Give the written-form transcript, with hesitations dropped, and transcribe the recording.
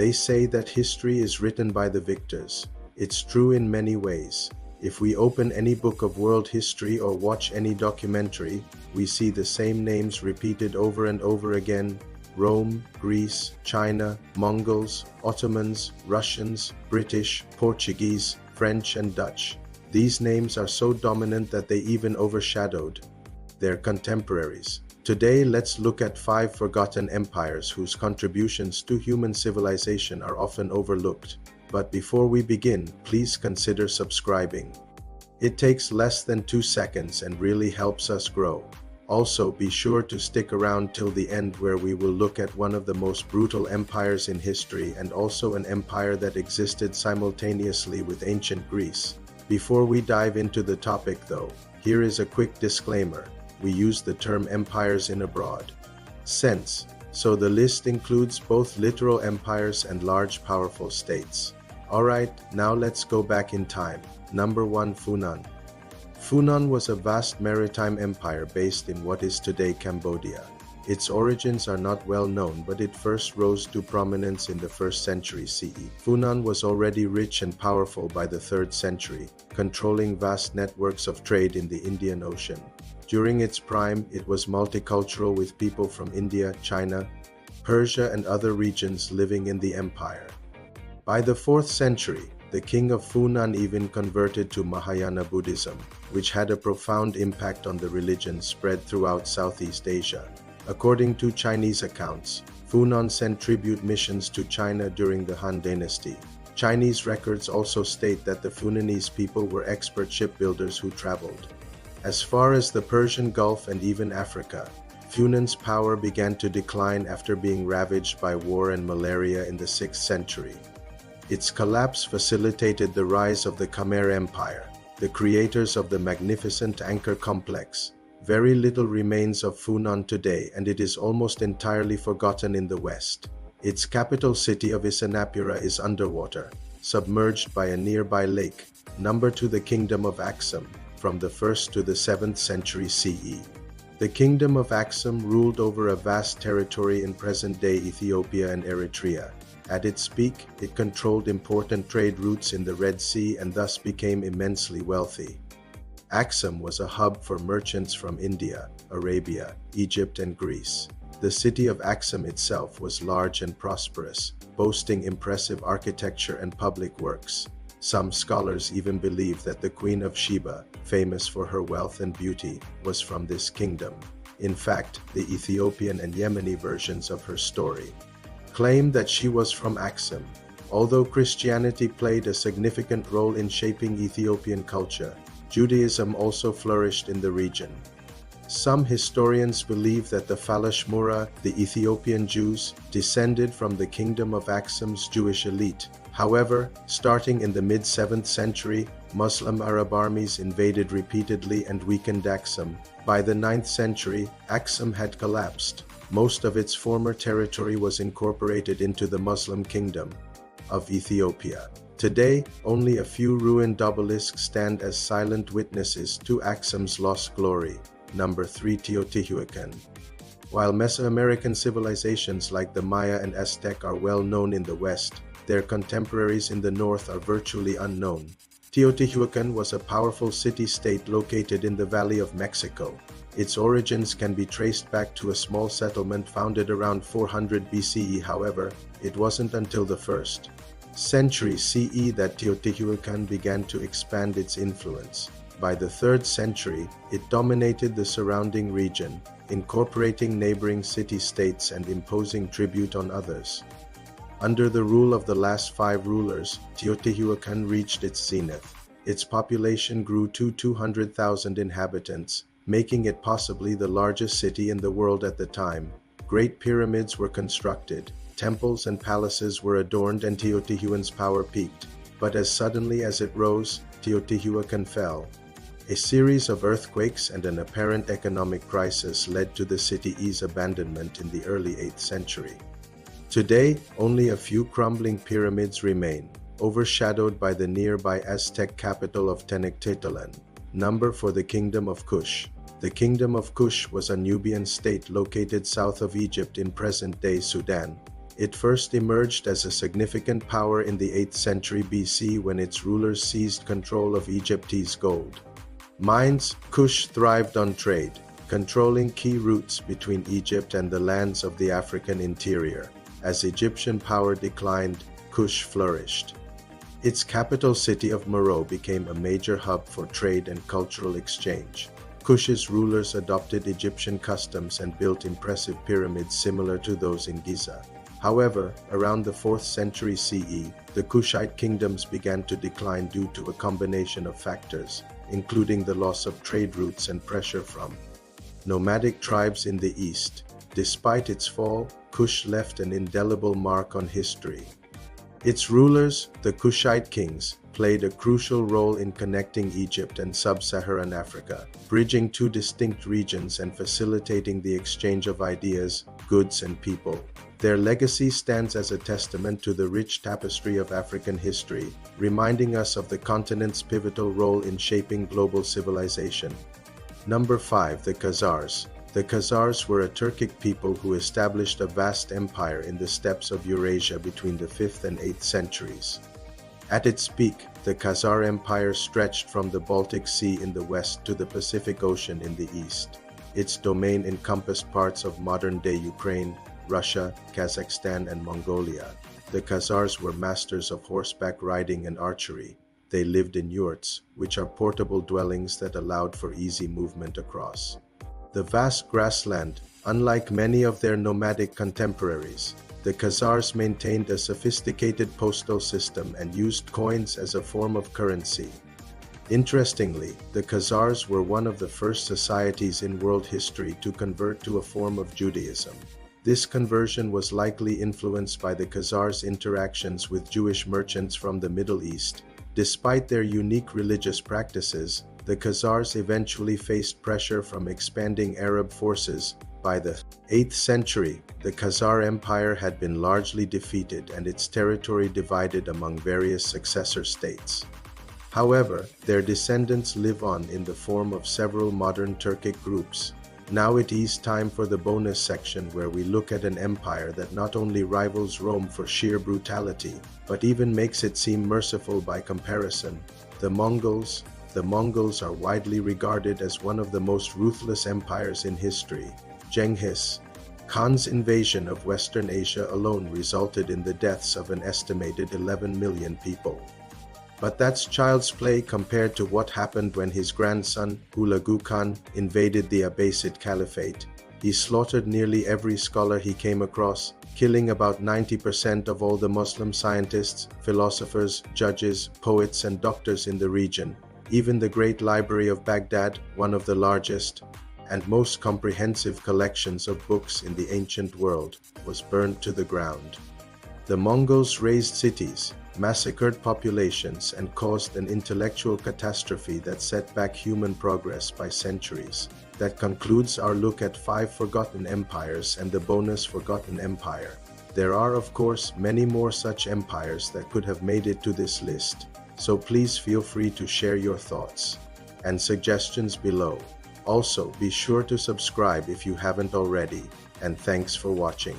They say that history is written by the victors. It's true in many ways. If we open any book of world history or watch any documentary, we see the same names repeated over and over again: Rome, Greece, China, Mongols, Ottomans, Russians, British, Portuguese, French, and Dutch. These names are so dominant that they even overshadowed their contemporaries. Today, let's look at 5 forgotten empires whose contributions to human civilization are often overlooked. But before we begin, please consider subscribing. It takes less than 2 seconds and really helps us grow. Also, be sure to stick around till the end, where we will look at one of the most brutal empires in history and also an empire that existed simultaneously with ancient Greece. Before we dive into the topic though, here is a quick disclaimer. We use the term empires in a broad sense, so the list includes both literal empires and large powerful states. Alright, now let's go back in time. Number 1. Funan. Funan was a vast maritime empire based in what is today Cambodia. Its origins are not well known, but it first rose to prominence in the 1st century CE. Funan was already rich and powerful by the 3rd century, controlling vast networks of trade in the Indian Ocean. During its prime, it was multicultural, with people from India, China, Persia, and other regions living in the empire. By the 4th century, the king of Funan even converted to Mahayana Buddhism, which had a profound impact on the religion spread throughout Southeast Asia. According to Chinese accounts, Funan sent tribute missions to China during the Han Dynasty. Chinese records also state that the Funanese people were expert shipbuilders who traveled as far as the Persian Gulf and even Africa. Funan's power began to decline after being ravaged by war and malaria in the 6th century. Its collapse facilitated the rise of the Khmer Empire, the creators of the magnificent Angkor complex. Very little remains of Funan today, and it is almost entirely forgotten in the West. Its capital city of Isanapura is underwater, submerged by a nearby lake. Number 2. The Kingdom of Aksum. From the 1st to the 7th century CE. The Kingdom of Aksum ruled over a vast territory in present-day Ethiopia and Eritrea. At its peak, it controlled important trade routes in the Red Sea and thus became immensely wealthy. Aksum was a hub for merchants from India, Arabia, Egypt, and Greece. The city of Aksum itself was large and prosperous, boasting impressive architecture and public works. Some scholars even believe that the Queen of Sheba, famous for her wealth and beauty, was from this kingdom. In fact, the Ethiopian and Yemeni versions of her story claim that she was from Aksum. Although Christianity played a significant role in shaping Ethiopian culture, Judaism also flourished in the region. Some historians believe that the Falashmura, the Ethiopian Jews, descended from the Kingdom of Aksum's Jewish elite. However, starting in the mid-7th century, Muslim Arab armies invaded repeatedly and weakened Aksum. By the 9th century, Aksum had collapsed. Most of its former territory was incorporated into the Muslim Kingdom of Ethiopia. Today, only a few ruined obelisks stand as silent witnesses to Aksum's lost glory. Number 3. Teotihuacan. While Mesoamerican civilizations like the Maya and Aztec are well known in the West, their contemporaries in the north are virtually unknown. Teotihuacan was a powerful city-state located in the Valley of Mexico. Its origins can be traced back to a small settlement founded around 400 BCE. However, it wasn't until the 1st century CE that Teotihuacan began to expand its influence. By the 3rd century, it dominated the surrounding region, incorporating neighboring city-states and imposing tribute on others. Under the rule of the last 5 rulers, Teotihuacan reached its zenith. Its population grew to 200,000 inhabitants, making it possibly the largest city in the world at the time. Great pyramids were constructed, temples and palaces were adorned, and Teotihuacan's power peaked. But as suddenly as it rose, Teotihuacan fell. A series of earthquakes and an apparent economic crisis led to the city's abandonment in the early 8th century. Today, only a few crumbling pyramids remain, overshadowed by the nearby Aztec capital of Tenochtitlan. Number 4. The Kingdom of Kush. The Kingdom of Kush was a Nubian state located south of Egypt in present-day Sudan. It first emerged as a significant power in the 8th century BC when its rulers seized control of Egypt's gold mines. Kush thrived on trade, controlling key routes between Egypt and the lands of the African interior. As Egyptian power declined, Kush flourished. Its capital city of Meroe became a major hub for trade and cultural exchange. Kush's rulers adopted Egyptian customs and built impressive pyramids similar to those in Giza. However, around the 4th century CE, the Kushite kingdoms began to decline due to a combination of factors, including the loss of trade routes and pressure from nomadic tribes in the east. Despite its fall, Kush left an indelible mark on history. Its rulers, the Kushite kings, played a crucial role in connecting Egypt and sub-Saharan Africa, bridging two distinct regions and facilitating the exchange of ideas, goods, and people. Their legacy stands as a testament to the rich tapestry of African history, reminding us of the continent's pivotal role in shaping global civilization. Number 5. The Khazars. The Khazars were a Turkic people who established a vast empire in the steppes of Eurasia between the 5th and 8th centuries. At its peak, the Khazar Empire stretched from the Baltic Sea in the west to the Pacific Ocean in the east. Its domain encompassed parts of modern-day Ukraine, Russia, Kazakhstan, and Mongolia. The Khazars were masters of horseback riding and archery. They lived in yurts, which are portable dwellings that allowed for easy movement across the vast grassland. Unlike many of their nomadic contemporaries, the Khazars maintained a sophisticated postal system and used coins as a form of currency. Interestingly, the Khazars were one of the first societies in world history to convert to a form of Judaism. This conversion was likely influenced by the Khazars' interactions with Jewish merchants from the Middle East. Despite their unique religious practices, the Khazars eventually faced pressure from expanding Arab forces. By the 8th century, the Khazar Empire had been largely defeated and its territory divided among various successor states. However, their descendants live on in the form of several modern Turkic groups. Now it is time for the bonus section, where we look at an empire that not only rivals Rome for sheer brutality, but even makes it seem merciful by comparison. The Mongols. The Mongols are widely regarded as one of the most ruthless empires in history. Genghis Khan's invasion of Western Asia alone resulted in the deaths of an estimated 11 million people. But that's child's play compared to what happened when his grandson, Hulagu Khan, invaded the Abbasid Caliphate. He slaughtered nearly every scholar he came across, killing about 90% of all the Muslim scientists, philosophers, judges, poets, and doctors in the region. Even the Great Library of Baghdad, one of the largest and most comprehensive collections of books in the ancient world, was burned to the ground. The Mongols razed cities, massacred populations, and caused an intellectual catastrophe that set back human progress by centuries. That concludes our look at 5 forgotten empires and the bonus forgotten empire. There are, of course, many more such empires that could have made it to this list, so please feel free to share your thoughts and suggestions below. Also, be sure to subscribe if you haven't already, and thanks for watching.